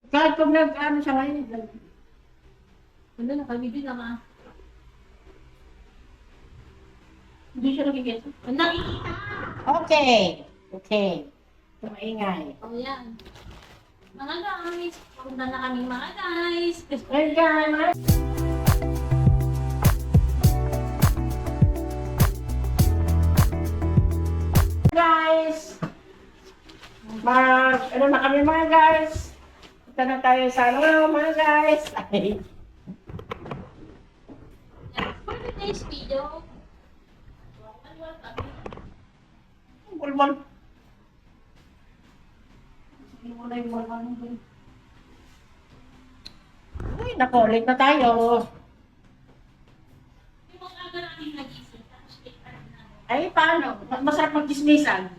Kahit pag nag-ano siya ngayon, Ano, nakabibig lang ah. hindi siya nakikita. Nakikita! Okay. Okay. Maingay. Oh, yan. Mga guys, pupunta na kami mga guys. Hey guys! Guys! Ano na kami mga guys? Punta na tayo sa ano mga guys. Ay, For today's video, bulbul. Hindi mo na yung bulbul. Uy, naku, late na tayo. yung mga aga namin nagising, tapos kailan na. Ay, paano? Mas masarap mag-gismisan.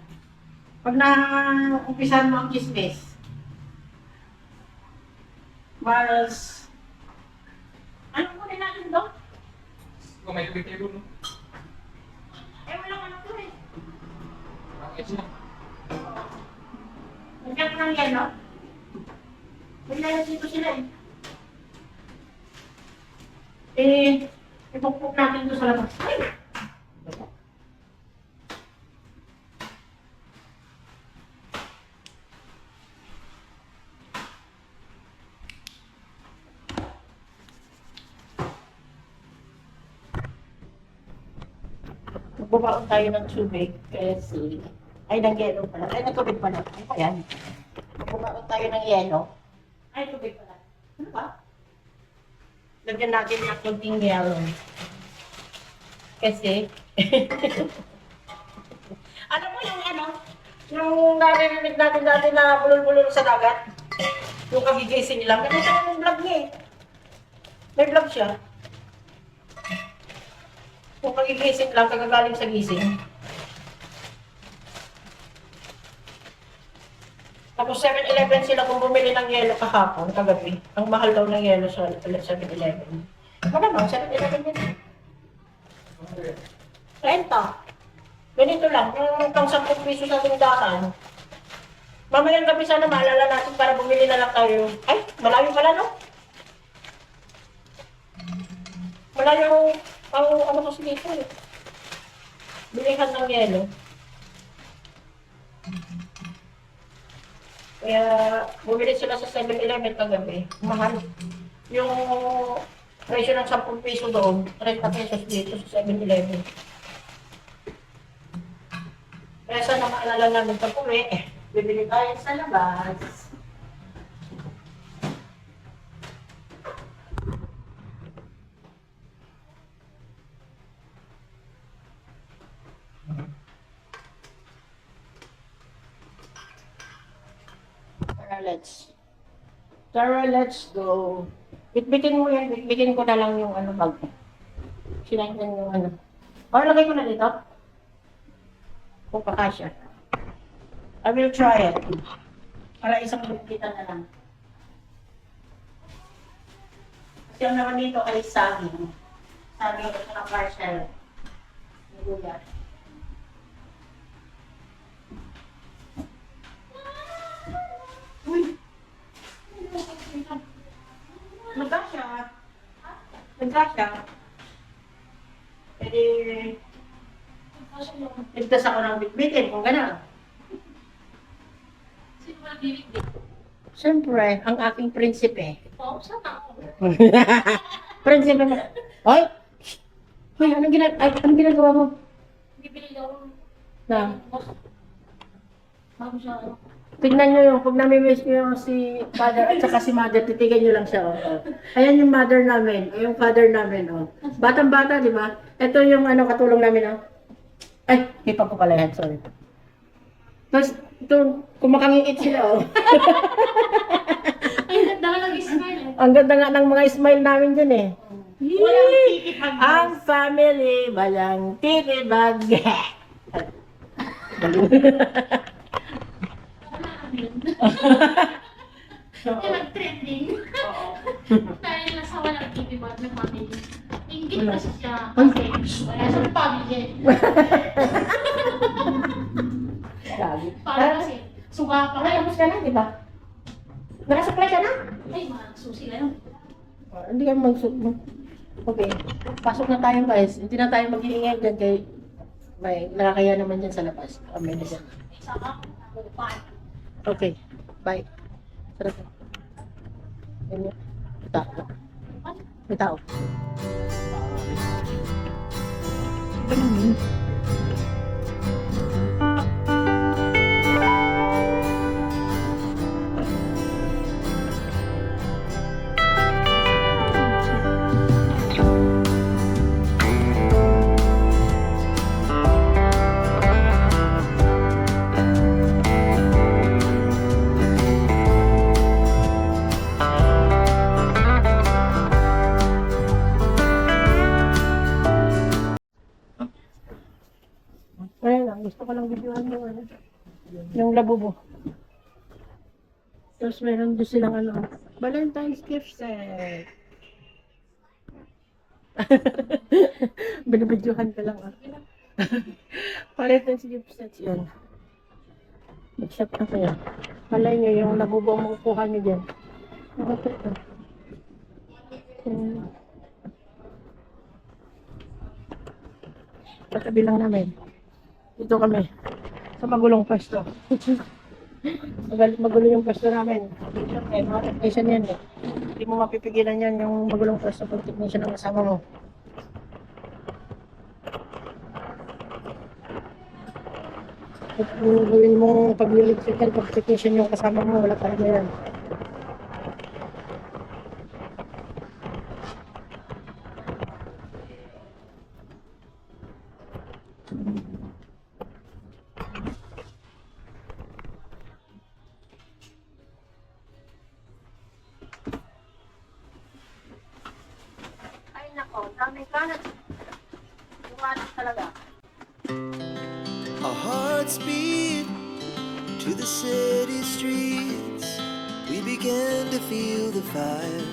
Pag na-umpisan mo ang gismis. Mas... Ano mo natin doon? Kung may tubig tayo doon, no? Eh, walang ano to eh. Bakit siya? Nagyan ng yelo. May layas dito sila eh. Ipukpuk natin doon sa labas. Ay! Magbabaon tayo ng tubig kasi... Ay, ng yelo pala. Ay, ng tubig pala. Ay, pa yan. Magbabaon tayo ng yelo. Ay, tubig pala. Ano ba? Lagyan natin ng konting yelo. Kasi... Alam mo yung ano? Yung naririnig natin dati na bulol-bulol sa dagat? Yung kagigising lang. Ganito yung vlog niya eh. May vlog siya. Kung kagigising lang, kagagaling sa gising. Tapos 7-Eleven sila kung bumili ng yelo kahapon, kagabi. Ang mahal daw ng yelo sa 7-Eleven. Malamang, 7-Eleven yun. Renta. Ganito lang, yung pang 10 piso sa tindahan. Mamayang gabi sana maalala natin para bumili na lang tayo. Ay, malayo pala no? Malayo ang ano kasi dito eh. Bilihan ng yelo. Kaya bumili sila sa 7-Eleven kagabi. Mahal. Yung presyo ng 10 piso doon, 30 pesos dito sa 7-Eleven. Kaya sana maalala namin pag uwi, bibili tayo sa labas. Tara, let's go. Bitbitin mo yan, bitbitin ko na lang yung ano bag. Sinayin yung ano. O, lagay ko na dito. Kung pakasya. I will try it. Para isang bitbitan na lang. Kasi ang naman dito ay saging. Saging ito ng parcel. Nagulat. Uy! Nagkasya. Nagkasya. Pwede... Ligtas ako ng bitbitin kung gano'n. Sino ba bibig? Siyempre, ang aking prinsipe. Oh, saan ako? Prinsipe mo. Hoy! Hoy, anong ginagawa mo? Bibili daw. Na, Bago siya ano. tignan nyo yung, pag nami-miss nyo yung si father at saka si mother, titigan nyo lang siya. Oh. Ayan yung mother namin, yung father namin. Oh. Batang-bata, di ba? Ito yung ano, katulong namin. Oh. Ay, hipa ko pala yan, sorry. Tapos, ito, kumakangiit sila. Oh. Ay, ganda ka nag-smile. Ang ganda nga ng mga smile namin dyan eh. Walang titipag. Ang family, walang titibag. Kaya nag-trending. Tayo na sa walang titipag na family. Ingit kasi siya. Kasi, wala sa family. Sabi. Para kasi, suga pa Ay, kayo. tapos ka na, di ba? Nakasaklay ka na? Ay, magsusi na yun. Hindi kami Okay. Pasok na tayo guys. Hindi na tayo mag-iingay dyan kay may nakakaya naman dyan sa labas. Kami na dyan. Isa ka, upan. Okay. Bye. Sarap. May tao. May tao. Ayun lang, gusto ko lang videoan yung ano, yung labubo. Tapos meron doon silang ano, Valentine's gift set. Binibidyohan ka lang ah. Valentine's gift set yun. Mag-shop na kayo. Malay nyo yung labubo ang makukuha nyo dyan. Bakit ito? Patabi lang namin. Dito kami. Sa magulong pwesto. Magulo yung pwesto namin. Siyempre, mga technician yan eh. Hindi mo mapipigilan yan yung magulong pwesto pag technician ang kasama mo. At kung gawin mong pagliligpit yan, pag technician yung kasama mo, wala talaga yan. Ay nako, dami ka na. Iwanan talaga. Our hearts beat to the city streets. We began to feel the fire.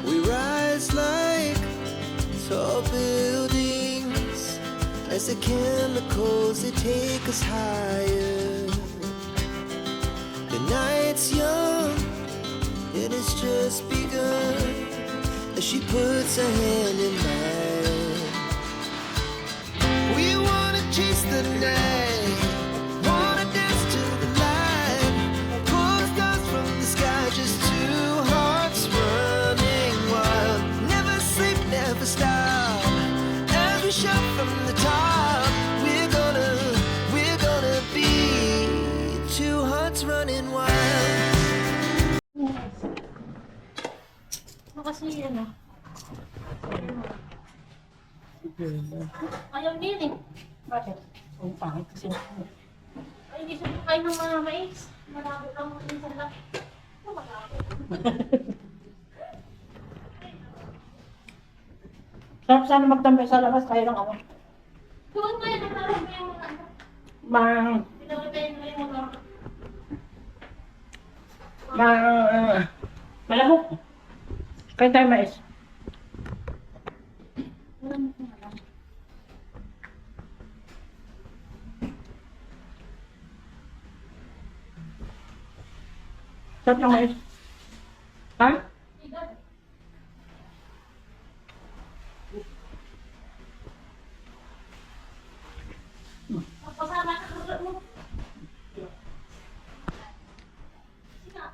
We rise like tall buildings as the chemicals they take us higher. The night's young and it's just begun as she puts her hand in mine. We wanna chase the night, wanna dance to the light, pull stars from the sky, just two hearts running wild. Never sleep, never stop, as we shout from the top. We're gonna be two hearts running wild. Kasi ano, ayaw din eh. Bakit? Ang pangit kasi. Ay, hindi siya kain ng mga mais. Malabo lang mo minsan lang. Ano malabo? Sarap sana magtambay sa labas tayo ng ano. Doon kaya naglaro mo yung ano. Mang, Pinagpapay mo yung motor. malabok. Kaya tayo mais. Walang alam. Sarap ng mais. Ha? Pasama ka sa mo. Sina?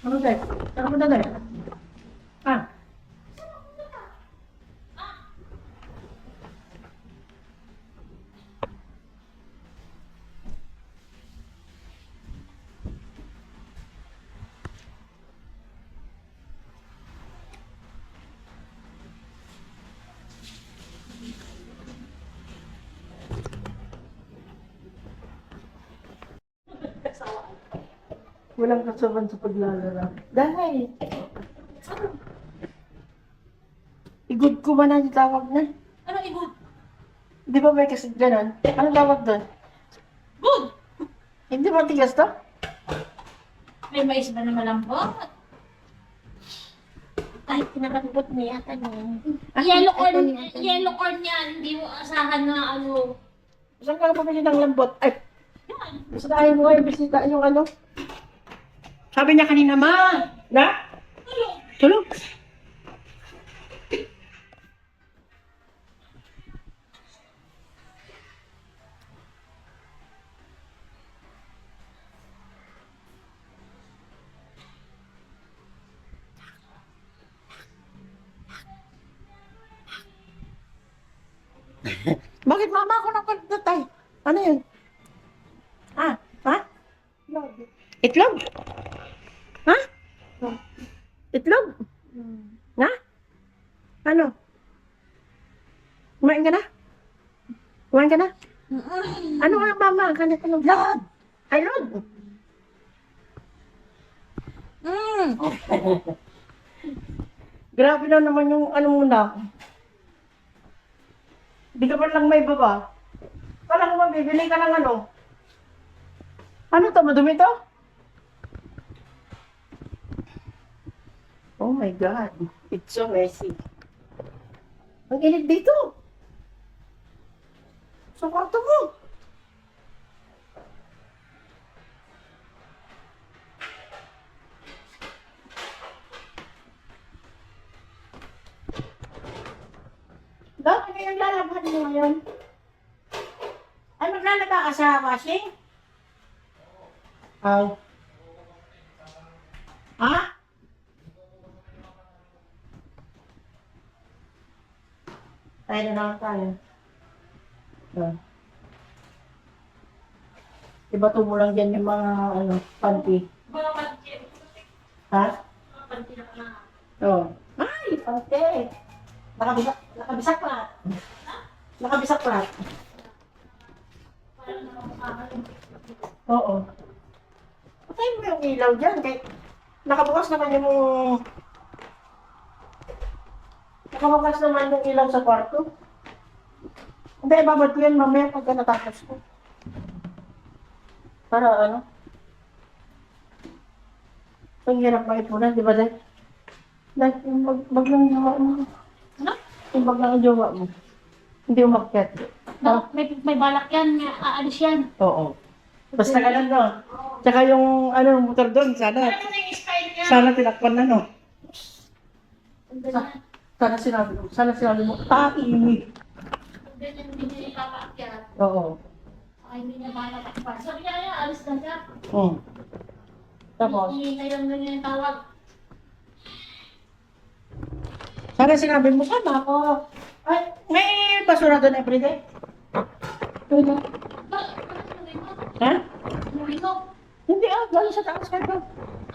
Ano tayo? Saan punta tayo? Ah, walang kasaban sa paglalaro. Dahil, igod ko ba na yung tawag na? Ano i-good? Di ba may kasi ganon? Anong tawag doon? Good! Hindi ba tigas to? May mais ba na malambot? Ay, pinakabot niya yata niya. Yellow corn yan. Hindi mo asahan na ano. Saan ka pabili ng lambot? Ay, Yan. gusto tayo mo ay bisita yung ano. Sabi niya kanina, ma. Na? Tulog. Bakit mama ako ng pagtatay? Ano yun? Ha? Ha? Itlog? Ha? Itlog? Ha? Ano? Kumain ka na? Kumain ka na? Ano nga mama? Kanina ka ng vlog? Ay, Lord! Grabe na naman yung ano muna. Di ka ba lang may baba? Kala ko mabibili ka ng ano? Ano to? Madumi to? Oh my God. It's so messy. Ang init dito. Sa kwarto mo. Bakit kayong lalaban mo ngayon? Ay, maglalaba ka sa washing? Ay. Ha? Tayo na lang tayo. Diba tubo lang dyan yung mga ano, panty? Mga panty. Ha? Mga panty na ka. Oo. Ay, panty! Nakabisak pa. Nakabisak pa. Parang nakakakaroon. Oo. Patay mo yung ilaw dyan. Kay nakabukas naman yung ilaw sa kwarto. Hindi, ibabad ko yan mamaya pagka natapos ko. Para ano? Ang hirap maipunan, di ba, Day? Dahil yung bag ng jowa mo. Ano? Yung bag ng jowa mo. Hindi umakyat. May balak yan. Aalis yan. Oo. Basta ganun, no? Tsaka yung ano, motor doon, sana. Ano na yung style niya? Sana tinakpan na, no? Ang ganyan. Sana sinabi mo, taimig. Ang ganyan hindi niya ipapaakyat. Oo. Ay, hindi niya balak pa. Sabi niya, alis na siya. Tapos, Hihintay lang ganyan yung tawag. sana sinabi mo, sama ako. Ay, may basura doon everyday. Pwede. Ba? Ano mo? Ha? Muli ko. Hindi galing sa taas ka doon.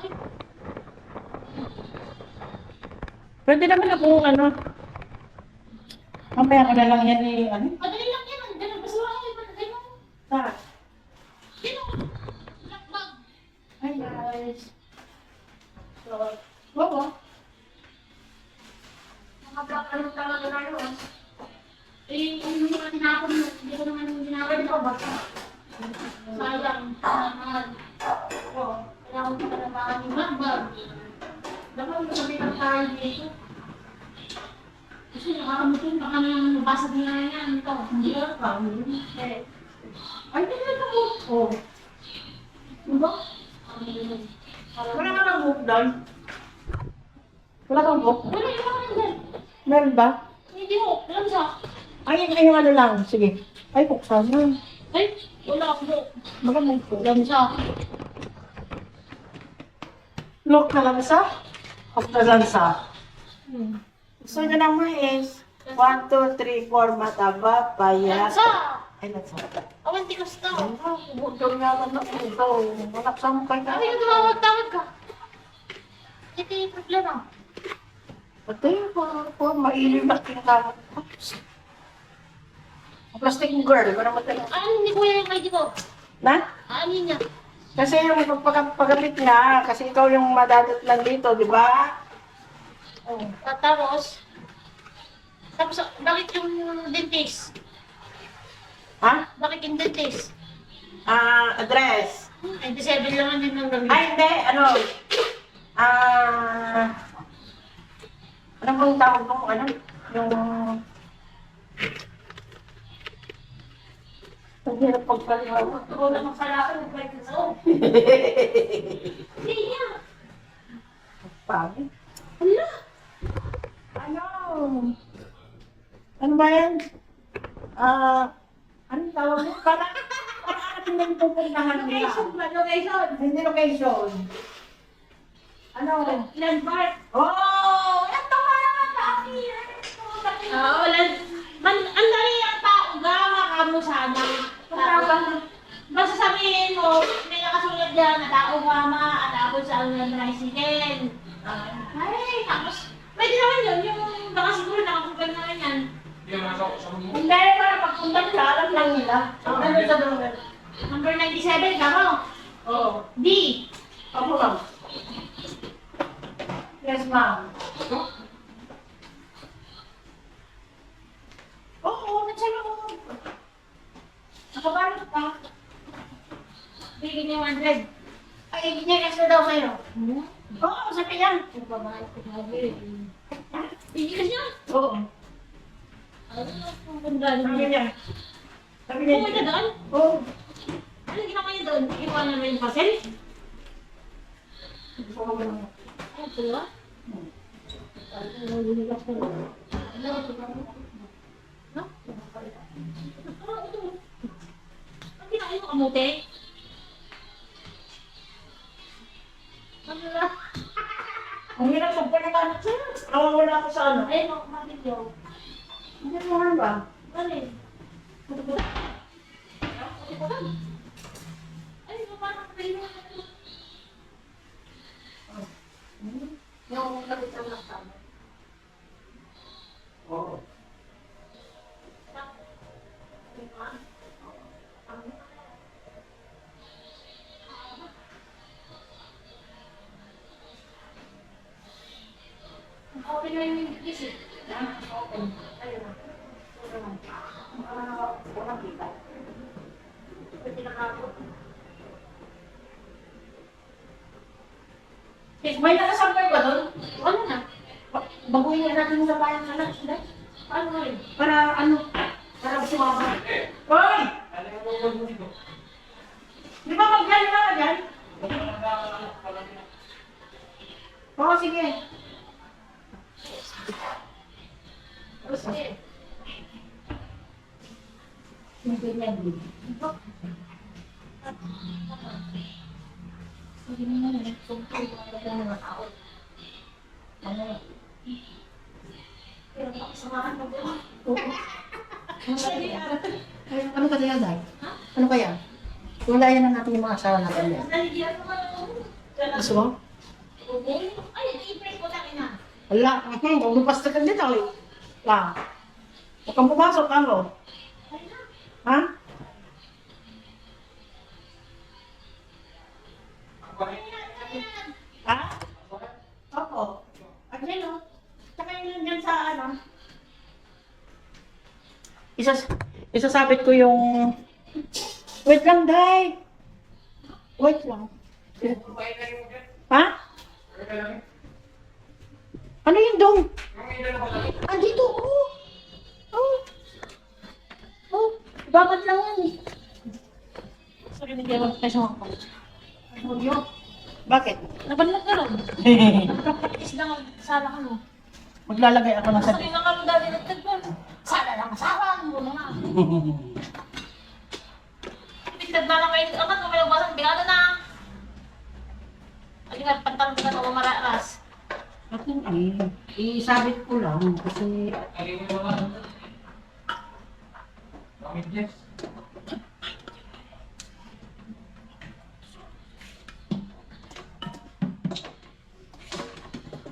Ay, Pwede naman akong ano. Mamaya ko na lang yan ano. madali lang yan. Ang ganun. Basta wala kayo. Ganun. Ha? Ganun. Black bag. Hi guys. So, wow. Mga black ano talaga na yun. Eh, yung mga tinapon mo, hindi ko naman ginagawa. Pwede pa ba? Sayang. Mahal. Oo. Kailangan ko na naman yung black bag. Dapat mo sabihin tayo dito. Kasi nakakamutin, baka nabasag na yan. Ito, hindi ka. Eh, Ay, hindi mo. Oh. diba? Wala ka nang book doon? Wala kang book? Wala yung mga nandun. Meron ba? Hindi mo, alam siya. Ay, yung ano lang. Sige. Ay, buksan mo. Ay, wala ako. Baka may Alam siya. look na lang sa? Of the lansa. Gusto nyo ng mais. 1, 2, 3, 4, mataba, payat. Lansa! Ay, lansa. Awan, tikas na. Bukdol nga lang na ito. Manaksan ka na. Sabi ko tumawag-tawag ka. Ito yung problema. Pati, po, mailim na tinatawag. Plastic girl, para matalang. Ano ni Kuya yung ID ko? Na? Ano niya? Kasi yung pagkapit niya, kasi ikaw yung madadatnan dito, di ba? Oh. Tapos, bakit yung dentist? Ha? Bakit yung dentist? Address. 97 lang din ng gabi. Ay, hindi, ano? Anong bang tawag mo? Ano? Yung... Ang hirap pagpalihawa. Oo naman pala ako nag-bike sa loob. Hindi niya. Pangit. Hala. Ano? Ano ba yan? Anong tawag mo? Para atin na yung pupuntahan nila. Location ba? Location. Hindi location. Ano? Landmark. Oh! Ito nga naman dati. Oo, ang dali ang tao. Gawa ka mo sana. Basta sabihin mo, may nakasulat dyan na tao mama at ako sa ang tricycle. Ay, tapos, pwede naman yun. Yung baka siguro nakakugal naman yan. Hindi naman sa mundo. Hindi, para pagpunta nila, alam lang nila. Ang ano sa doon? Number 97, kamo. Oo. D. Ako lang. Yes, ma'am. Oo, nasa loob. Nakabalot ka. Bigyan niya 100. Ay, ginyagas na daw sa'yo. Hmm? Oo, sabi niya. Ang babae ko sabi. Bigyan niya. Oo. Ano ang ganda Sabi niya? niya. Sabi niya. Pumunta doon? Oo. Ano ginawa niya doon? Iwanan mo yung pasel? Gusto ko ba naman? Ano ito ba? No? Ang ginawa yung kamote? Ano na? Ang hirap magpalitan. Nawawala ako sa ano. Ayun, bakit yun? Hindi mo nga ba? Ano eh? Ay, parang kayo. Yung kapitan ng tama. Oo. Okay na yung visit. Okay. Ayun na. Walang kita. Pwede nakakot. May nakasampay ba doon? Ano na? Baguhin na natin sa bayan na lang. Ano na yun? Para ano? Para sumama. Hoy! Di ba mag-gano na ka dyan? Oo, sige. O, sige. Yung ganyan din. Sige na nga. Tungkol ko ang mga tao. Ano? Pero pakisamahan mo doon. Ano kaya, Day? Ano kaya? Wala yan na natin yung mga asawa natin yan. Naligyan mo ka. Gusto mo? Ay, i-press ko lang ina. Wala. Magbupas na ka dito. Wala. Huwag kang pumasok, ano? Ha? Ha? Opo. At yan, o. Tsaka yun dyan sa, ano? Isasabit ko yung... Wait lang, Day. Wait lang. Ha? Ano yun dong? Andito, oh. Oh. Oh. Babat lang yan eh. Sorry, hindi ako kasama ko. Ano yun? Bakit? Nabanlag ka rin. Nagkapakis lang ang sala ka mo. Maglalagay ako ng Sabi na nga mo dati nagtagpan. Sala lang asawa mo na. Tigtag na lang kayo. Ang kung may nagbasan, bigado na. Hindi nga, pantalon ka na mararas. At yun isabit ko lang kasi Yes.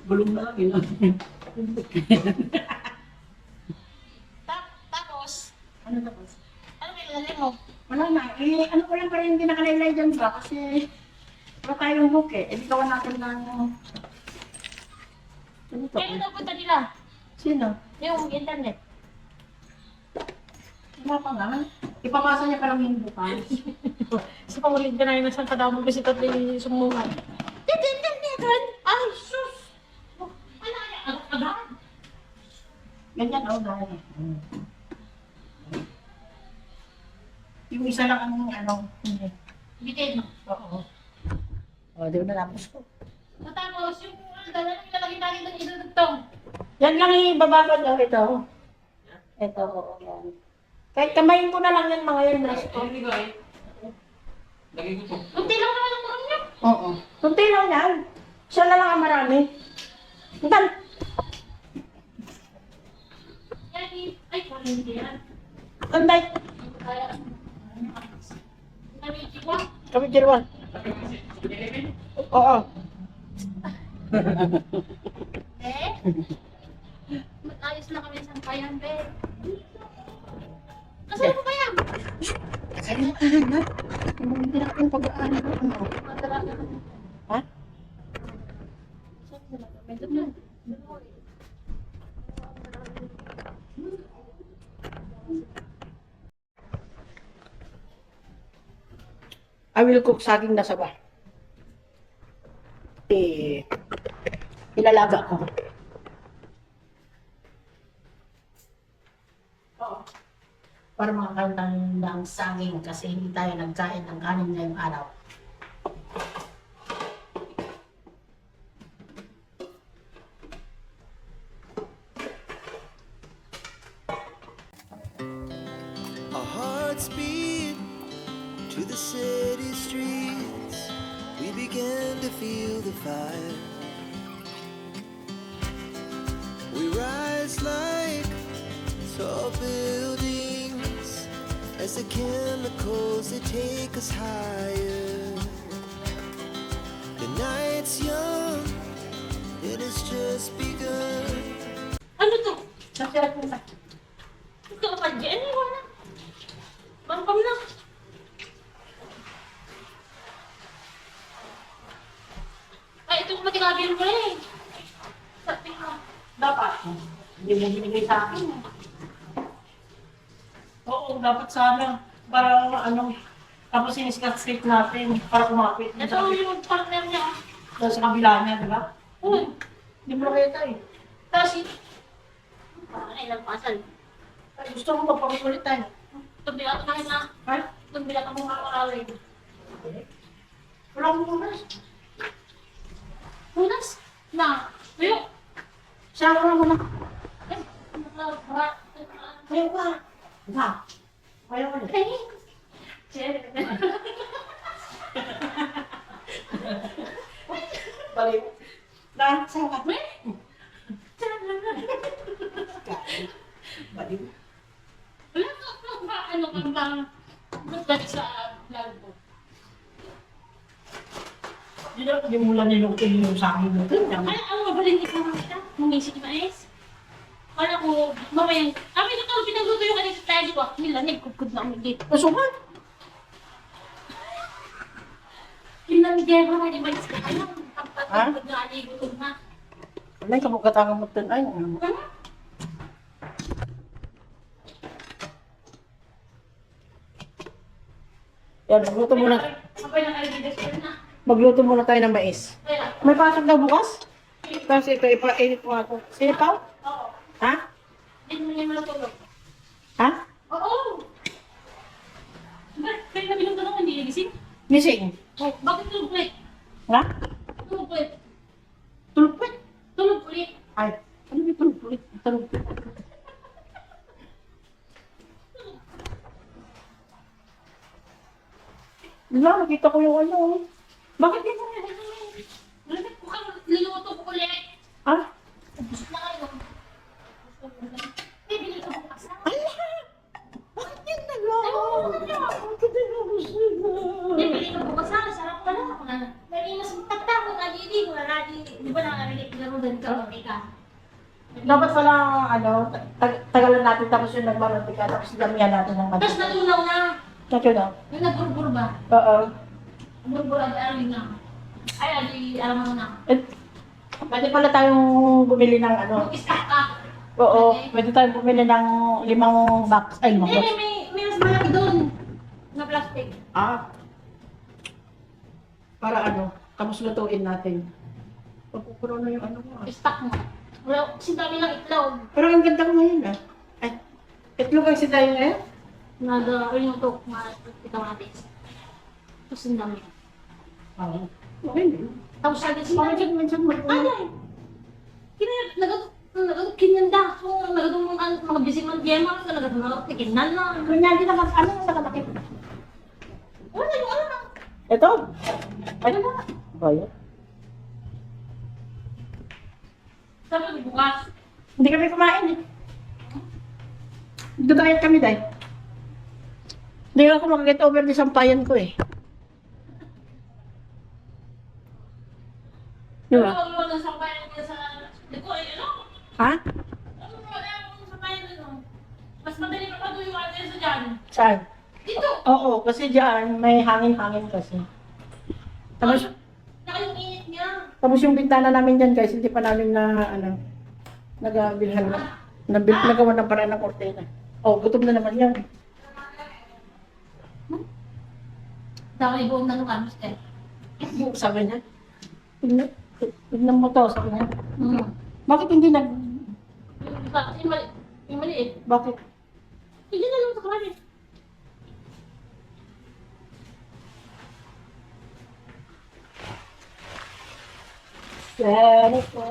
gulong na lang yun. Tapos, Ano tapos? ano may lalagay mo? Wala na. Ano ko lang pa rin hindi nakalaylay dyan ba? Kasi wala tayong hook eh. Hindi gawa natin ng... Ano to? Kaya napunta nila. Sino? Yung internet. Wala pa nga. Ipamasa niya pa lang yung bukas. Sa pamulid ka na yun, nasaan ka daw mag-visit at sumuhan. Internet! Ay, sus! Ano yan? Agad? Ganyan, oh, gaya. Yung isa lang ang ano, hindi. Bitin. Oo. O, di ba natapos ko? Tapos yung dala na ilalagay natin ng idudugtong. Yan lang ibababad daw ito. Ito, oo, yan. Kahit kamayin ko na lang yan mga yan. Hindi ba eh? Lagay ko to. Kunti lang naman ang kurong niya. Oo. Kunti lang yan. Siya na lang ang marami. Itan. Ay, kung hindi yan. Anday. Kaya, kami chiwa. Kami Jirwan. Oo. Ayos na kami sa bayan, be. Nasaan mo ba yan? Kasi yung anak. Hindi na akong pag-aanap. Ha? I will cook saging na saba. Ilalaga ko. Oo. Para makakain tayo ng saging kasi hindi tayo nagkain ng kanin ngayong araw. Our hearts beat to the city streets. We began to feel the fire. We rise like tall buildings as the chemicals they take us higher. The night's young, it has just begun. Ano to? Nasirap mo na. Ito pa dyan, wala. Bangkam na. Ay, ito kung matikabin ko eh. Sabi ko. Dapat. Hindi mo binigay sa akin. Oo, dapat sana. Para ano, tapos siniskat-skate natin para kumapit. Ito yung partner niya. Sa kabila niya, di ba? Uy, Hindi mo nakita eh. tapos yun. Parang ilang pasal. Ay, gusto mo magpakulit tayo. Tumbila ko na rin na. Ha? Tumbila ka mong makarawin. Wala mo muna. Punas? Na. Ayun. Siya wala mo na. Ay, Ayaw ka. Ha? Ayaw ka na. Balik. Na, saan ka? Balik. Wala ka ba ano ka ba? Ba't sa vlog mo? Hindi mo lang nilutin yung sa akin. Ay, ang mabalin ka naman kita. Mumisik na is. Kala ko, mamayang, kami ito tawag pinagluto yung kanina sa tayo ko. Nila, nagkukod na kami dito. Masukan. Pinamigyan ko na, di ba? Ano? Ha? Pagkakod na aligutom na. Wala yung kabukatangan mo dun. Ay, ano. Yan, magluto muna. Sabay na kayo dito na. Magluto muna tayo ng mais. Kaya, May pasok daw bukas? Kasi ito, ipa-edit mo ako. Sinipaw? oo. Ha? Hindi mo niya malutulog. Ha? Oo. Ba't kayo na binunta naman, hindi nagising? Missing. Oh, bakit tulog ulit? Ha? Tulog ulit. Tulog pa. Tulog ulit. Ay, ano may tulog ulit? Tulog. Wala, nakita ko yung ano. Bakit di mo yan? Bakit ko kang luluto ko ulit? Ha? Gusto na kayo. Bibili ka bukas ha? Ala! Bakit yan nalaman? Bakit yan gusto mo? Bibili ka bukas ha? Sarap pala. May mas tagtang ko nalili ko na nalili. Di ba nakarinig laro din ka ka? Dapat pala, ano, tagalan natin tapos yung nagmamantika tapos damihan natin ng Tapos mantika. natunaw na. Tatyo na. Yung nagburbur ba? Oo. Burbur adi alam na. Ay, adi alam mo na. Eh, pwede pala tayong bumili ng ano. Mag-stack ka. Oo, pwede tayong bumili ng 5 box. Ay, 5 Hindi, box. may mas malaki doon. Na plastic. Ah. Para ano, tapos lutuin natin. Pagpupuro na yung ano mo. Stack mo. Wala, kasi dami ng itlog. Pero ang ganda ko ngayon ah. Ay, itlog ang sindayo ngayon? Nada, yung to, ikaw natin. Tapos ang dami. Oo. Okay na. Tapos sabi siya, Minsan mo. ano? Nagadong kinanda. So, nagadong mga busy man gemma, nagadong kinan na. Ganyan din naman. Ano yung nakalaki? Wala yung ano na. Ito. Ano na? Bayo. Sabi ko bukas. Hindi kami kumain eh. Dudayat kami dahil. Hindi ako mag-get over di sampayan ko eh. Di ba? Ano mo sa bayan ko sa... Di ko, ano? Ha? Ano mo sa bayan ano? Mas madali pa pa doon yung ate sa dyan. Saan? Dito. Oo, kasi dyan may hangin-hangin kasi. Tapos, Saka yung init niya. tapos yung bintana namin dyan guys, hindi pa namin na ano, nagabilhan na. Nagawa ng paraan ng kortina. Oh, gutom na naman yan. Dami buong nanukan, Mr. Sabi niya. Tignan mo to, sabi niya. Bakit hindi nag... Yung maliit. Bakit? Hindi na lang sa kamali.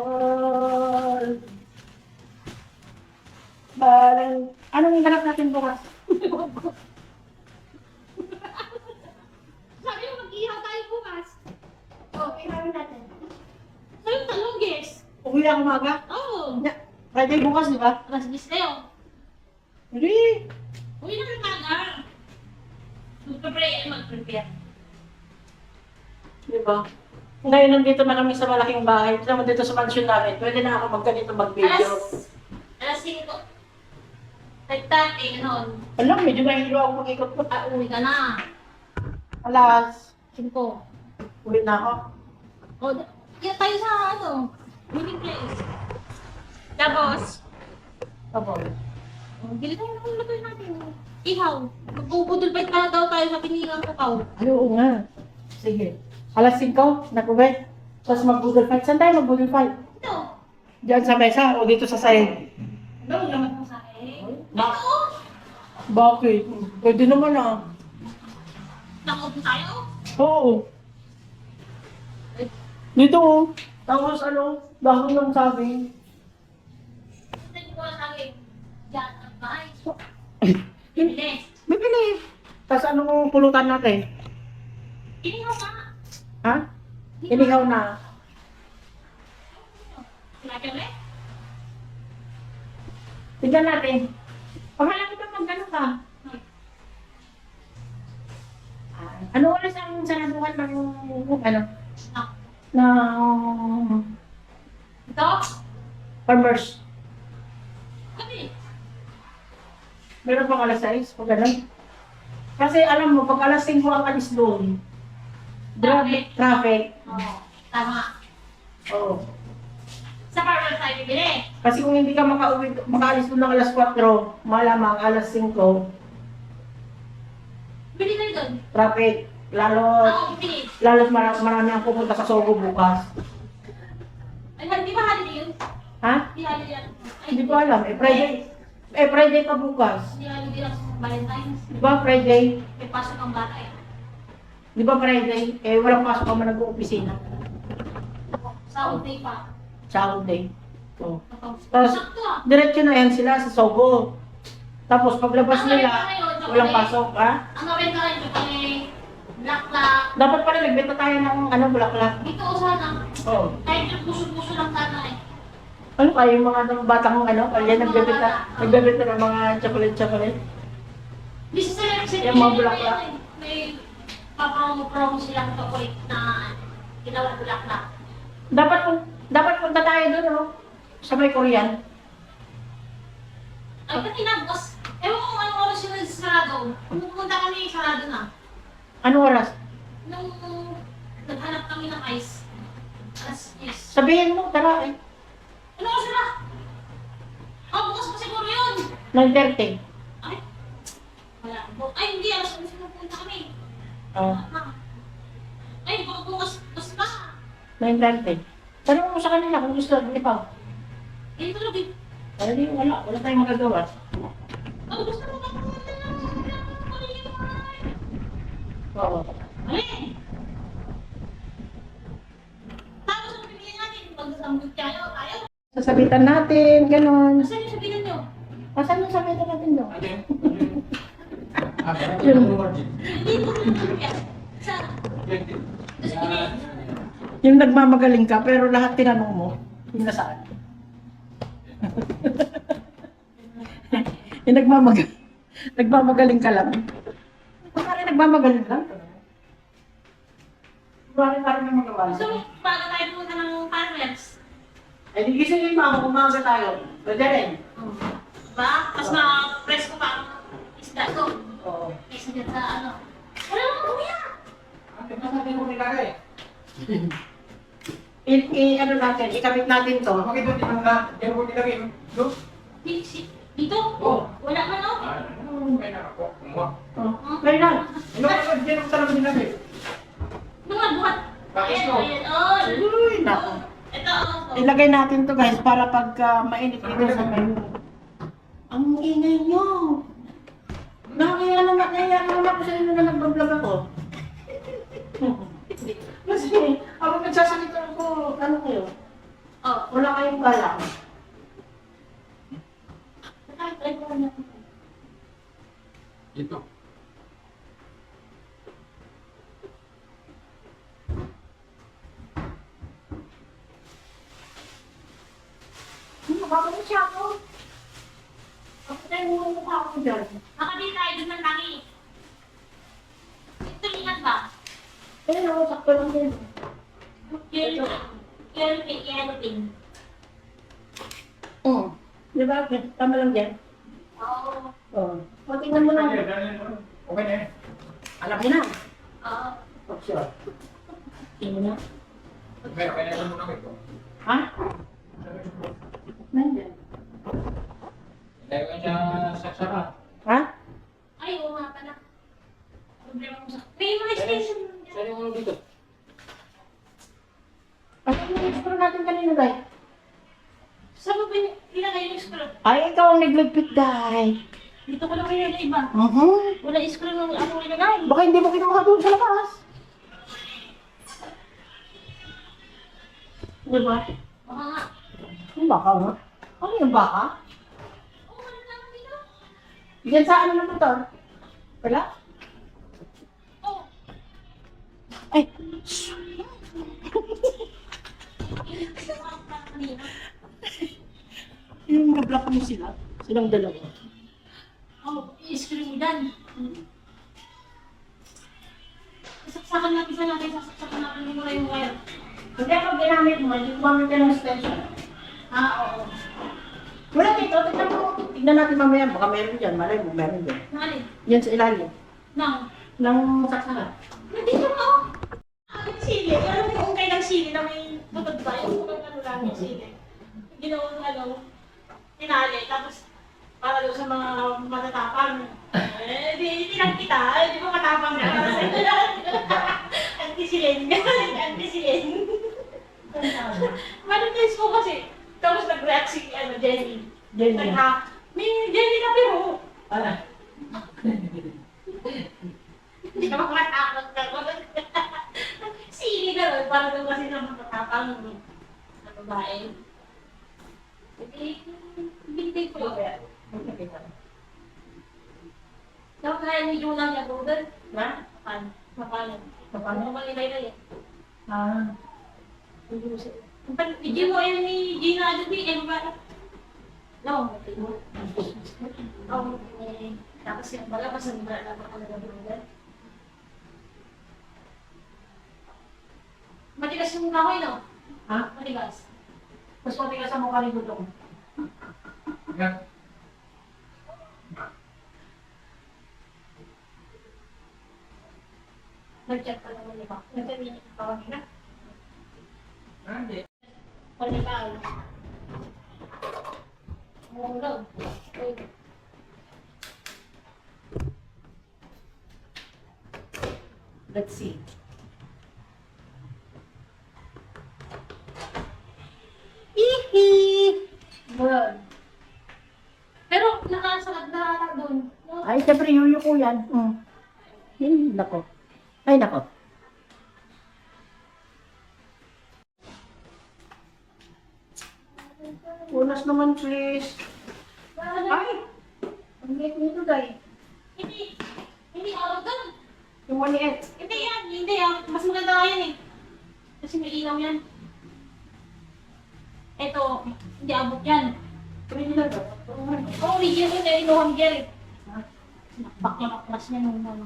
Jennifer. Parang, anong ganap natin bukas? Sabi mo, mag-ihaw tayo bukas. Okay, namin natin. Sabi mo, talong, guys. Uwi ang umaga? Oo. Friday bukas, di ba? Alas 10 tayo. Hindi. Uwi na ng maga. Mag-prepare. Di ba? Ngayon nandito na kami sa malaking bahay. Ito naman dito sa mansion namin. Pwede na ako magganito mag-video. Alas 5. Nagtati, ganon. Alam, medyo mahilo ako mag-ikot ko. Uwi ka na. Alas, 5. uwi na ako. O, yan tayo sa ano, meeting place. Tapos, Tapos, bili tayo ng luto natin. Ihaw. Magbubudol pa na daw tayo sa pinigang kakao. ay, oo nga. Sige. Alas 5, nag-uwi. Tapos mag-Google Fight. Saan tayo mag-Google Fight? Ito. Diyan sa mesa o dito sa side? Ano naman mo sa akin? Ba- Ito. Bakit? Pwede naman ah. Nakaupo tayo. Oo. Dito oh. Tapos ano, dahon ng saging. Sabi ko sa akin, yan ang bahay. Bili. Bibili. Tapos anong pulutan natin? Inihaw ka. Ha? Inihaw na. Sinabi ulit? Tignan natin. Paghala kita mag-ano ka. Ano oras ang saraduhan ng ano? Ah. Ng Ito? farmers? Kami. Meron pang alas 6, pag ganun. Kasi alam mo, pag alas 5 ang alis doon, grabe, traffic. Oo. Tama. Oo. Sa farmer tayo bibili. Kasi kung hindi ka makaalis doon ng alas 4, malamang alas 5, Bili tayo doon. traffic. Lalo Bili. marami ang pupunta sa Sogo bukas. Ay, hindi ba holiday yun? Ha? Hindi holiday yan. Ay, Hindi ko alam. Friday pa bukas. Hindi holiday lang sa Valentine's. Di ba Friday? May pasok ang bata eh. Di ba Friday? Walang pasok ka man nag-opisina. Sa day pa. Saturday. Oo. Tapos, sakto ah. Diretso na yan sila sa Sogo. Tapos paglabas nila, walang pasok, ha? Ang gawin ka rin, kami black-black. Dapat pala nagbenta tayo ng ano, bulaklak. Dito o sana. Oo. Kahit yung puso-puso lang sana eh. Ano kayo yung mga batang ano, kaya nagbebenta ng mga chocolate. Bisa sa Yung mga bulaklak. May papromo silang chocolate na ginawang bulaklak. Dapat punta tayo doon, no? Sa may Korean. Ay, kanina, boss. Ewan ko kung anong oras yung nagsasarado. Pumunta kami, sarado na. Ano oras? Nung naghanap kami ng ice. Alas 10. Sabihin mo, tara eh. Ano oras na? Oh, bukas pa siguro yun. 9:30. Ay, wala. Ay, hindi. Alas 11 na punta kami. Oo. Ay, baka bukas pa. 9:30. Tanong mo sa kanila kung gusto, di ba? Dito lang eh. Ay, di, wala. Wala tayong magagawa. Oh, gusto mo kapunta ng Oo. Mali! Tapos ang pipiliin natin, pag-sambot tayo, ayaw. Sasabitan natin, ganun. Saan yung sabihin nyo? Asan yung sabitan natin doon? Ano yun? Ano yun? Ah, parang Yun. yung margin. Dito lang yan. Saan? Yan. Tapos piliin. Yung nagmamagaling ka, pero lahat tinanong mo, yung nasaan? Yung nagmamagaling ka lang. Baka rin nagmamagaling lang. Baka rin magawa. Gusto mo, bago tayo pumunta ng farmers. Eh, di gising yung mama, umaga tayo. Pwede rin. Diba? Mas ma-presko pa ang isda ko. Oo. Kaysa dyan sa ano. Wala naman kuya! Ano natin kung nilagay? Ano natin, ikabit natin to. Bakit doon tinangga? Yan kung nilagay. Doon? Dito? Oo. Wala man no? Ano? May nakako. Kumuha. Oh. Kaya lang. Ano ka? Diyan ako talaga nilagay. Mga buhat. Bakit Ayan, no? ayan. Oh, Uy, nako. ito, oh. Ilagay natin to guys para pag mainit dito sa menu. Ang ingay nyo. Nakakaya naman ako sa inyo na nag-vlog ako. Kasi ako nagsasalita ako, ano kayo? Oh. Wala kayong galang. Try ko na. Dito. Nakakaya siya ako. Ako tayo mo mukha ako dyan. Nakabili tayo dun ng tangi. Ito ingat ba? Ayun ako, sakto lang din. Yellow pin. Oo. Di ba? Tama lang dyan. Oo. Oo. O, tingnan mo lang. Okay na eh. Alam mo na. Oo. Oh, sure. Tingnan mo na. Okay na ito muna ito. Ha? Nandiyan. Dahil ka siya saksara. Ha? Ay, oo nga pala. Problema mo sa... May mga station. Saan yung ano dito? Ano yung extra natin kanina, Day? Saan mo pinilagay yung screw? Ay, ikaw ang nagligpit, Day. Dito ko lang yung iba. Wala screw nung ako nilagay. Baka hindi mo kinuha doon sa labas. Di ba? Baka nga. Yung baka nga. Ano yung baka? Oo, ano lang dito? Diyan sa ano ng motor? Wala? Oo. Ay, Kanina. yung nag-block mo sila. Silang dalawa. Oo, i-screw mo dyan. Sasaksakan natin sa natin, sasaksakan natin muna yung wire. Hindi ako ginamit mo, hindi gumamit ka ng extension. Oo. Wala dito, tignan mo. Tignan natin mamaya, baka meron dyan. Malay mo, meron dyan. Nalin? Yan sa ilalim. Nang? Ng saksakan. Nandito ka oh. Yung sili. Alam mo kung kailang sili na may butod ba? Yung kung ano lang yung sili. Ginawang ano, tinali. Tapos, para doon sa mga matatapang. Eh, di lang kita. Di ba matapang ka? Antisilin. Antisilin. Manipis ko kasi. Tapos nag-react si Jenny. Jenny. May Jenny na pero. Ala. Hindi ka makatakot ka. Sili ka rin. Para doon kasi na matatapang na babae. Binigay ko yun. Dapat kaya ni Juna niya Google. Na? Paano? Paano? Paano? Ano ba nilay na yan? Ah. Hindi mo yan ni Gina Adobe. Eh, ba? No. Oh, eh. Tapos yan. Wala pa sa nila. Dapat ko na Google. Matigas yung kahoy, no? Ha? Matigas. Mas pati ka sa mukha ni Dudong. Yan. Nag-chat ka naman niya ba? Nag-chat ka kanina? Hindi. Palitan. Munggo. Let's see. Hihi! po yan. Nako. Ay, nako. Unas naman, please. Ay! Ang late nito, Day. Hindi ako doon. Yung maliit. Hindi yan, hindi yan. Mas maganda nga yan eh. Kasi may ilaw yan. Ito, hindi abot yan. Original ba? Oh, original yun, eh, inuhang gel. Baklas niya nung ano.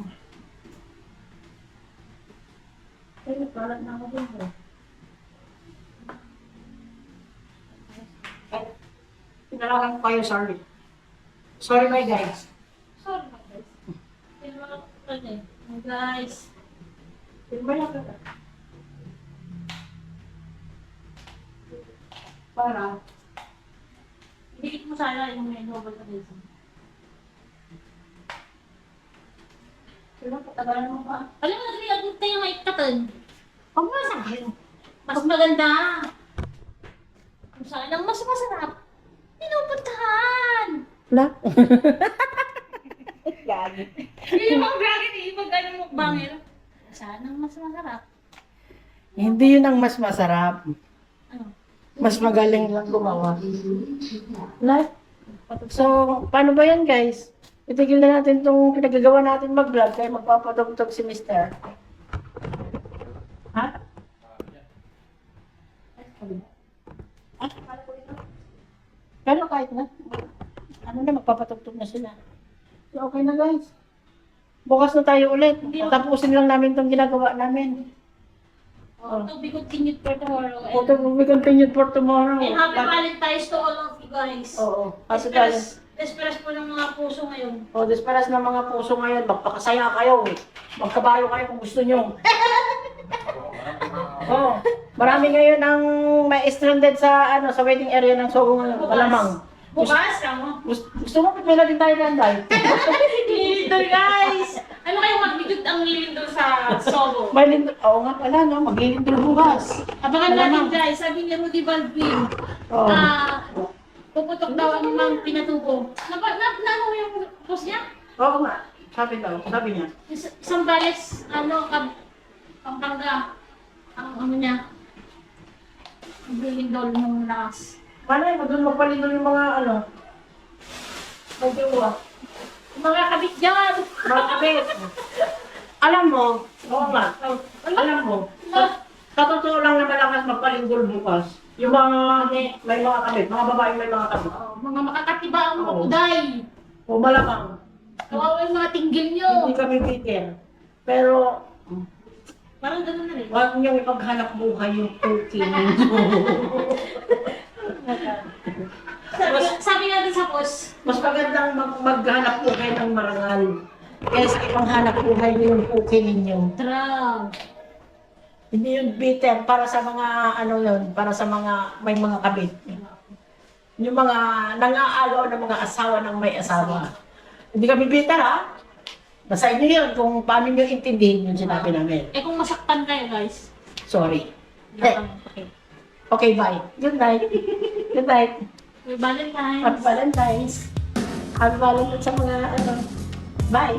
Ay, nagkalat na ako dun, bro. Ay, pinalakan ko kayo, sorry. Sorry, my guys. Sorry mga guys. Pero mga ano eh. Mga guys. Pinalakan ka. Para, Dikit mo sana yung may novel na guys. sila patagalan mo pa. Alam mo, nag-react tayo ng ikatan. Huwag mo sa akin. Mas maganda. Kung saan ang mas masarap, pinupuntahan. La? Hindi yung mga dragon eh, yung mag-ano mukbanger. Saan ang mas masarap? Hindi yun ang mas masarap. Ano? Mas magaling lang gumawa. La? So, paano ba yan, guys? Itigil na natin itong pinagagawa natin mag-vlog kaya magpapadugtog si Mr. Ha? Pero kahit na, ano na, magpapatugtog na sila. So, okay na, guys. Bukas na tayo ulit. Tapusin lang namin itong ginagawa namin. To be continued for tomorrow. Photo will be continued for tomorrow. And happy Valentine's to all of you guys. Oo. Happy Valentine's. Desperas po ng mga puso ngayon. O, desperas ng mga puso ngayon. Magpakasaya kayo. Magkabayo kayo kung gusto nyo. Oo. Marami ngayon ang may stranded sa sa wedding area ng Sogo ngayon. Malamang. Bukas, kamo. Gusto mo pipila din tayo ng dahil? Lilindol guys! Ano kayong magbidot ang lilindol sa Sobo? May lindol. Oo nga pala, no? Maglilindol bukas. Abangan natin Malamang. guys, sabi ni Rudy Balvin, Oo. puputok daw ang mga pinatubo. Ano yung post niya? Oo nga. Sabi daw. Sabi niya. Isang balis, Pampanga, ang ano niya, maglilindol ng lakas. Malay mo, doon magpalindol yung mga magdiwa. Mga kabit dyan! Mga kabit. Alam mo, oo nga. Alam mo, sa totoo lang na malakas magpalindol bukas. Yung mga may mga kabit, mga babaeng may mga kabit. Mga makakatiba ang mga Oo. uday. O malamang, Kawawa yung mga tinggil nyo. hindi kami bitin. Pero, Parang gano'n na rin. huwag niyong ipaghanap buhay yung turkey ninyo. Sabi natin sa post, Mas magandang maghanap buhay ng marangal. Kaysa ipanghanap buhay niyo yung puki ninyo. Trump. Hindi yun bitter para sa mga para sa mga may mga kabit. Yung mga nang-aagaw ng mga asawa ng may asawa. Hindi kami bitter ha. Nasa inyo yun kung paano nyo intindihin yung sinabi namin. Eh kung masaktan kayo guys. Sorry. Okay. Okay, bye. Good night. Good night. Happy Valentine's. Happy Valentine's. Happy Valentine's sa mga Bye.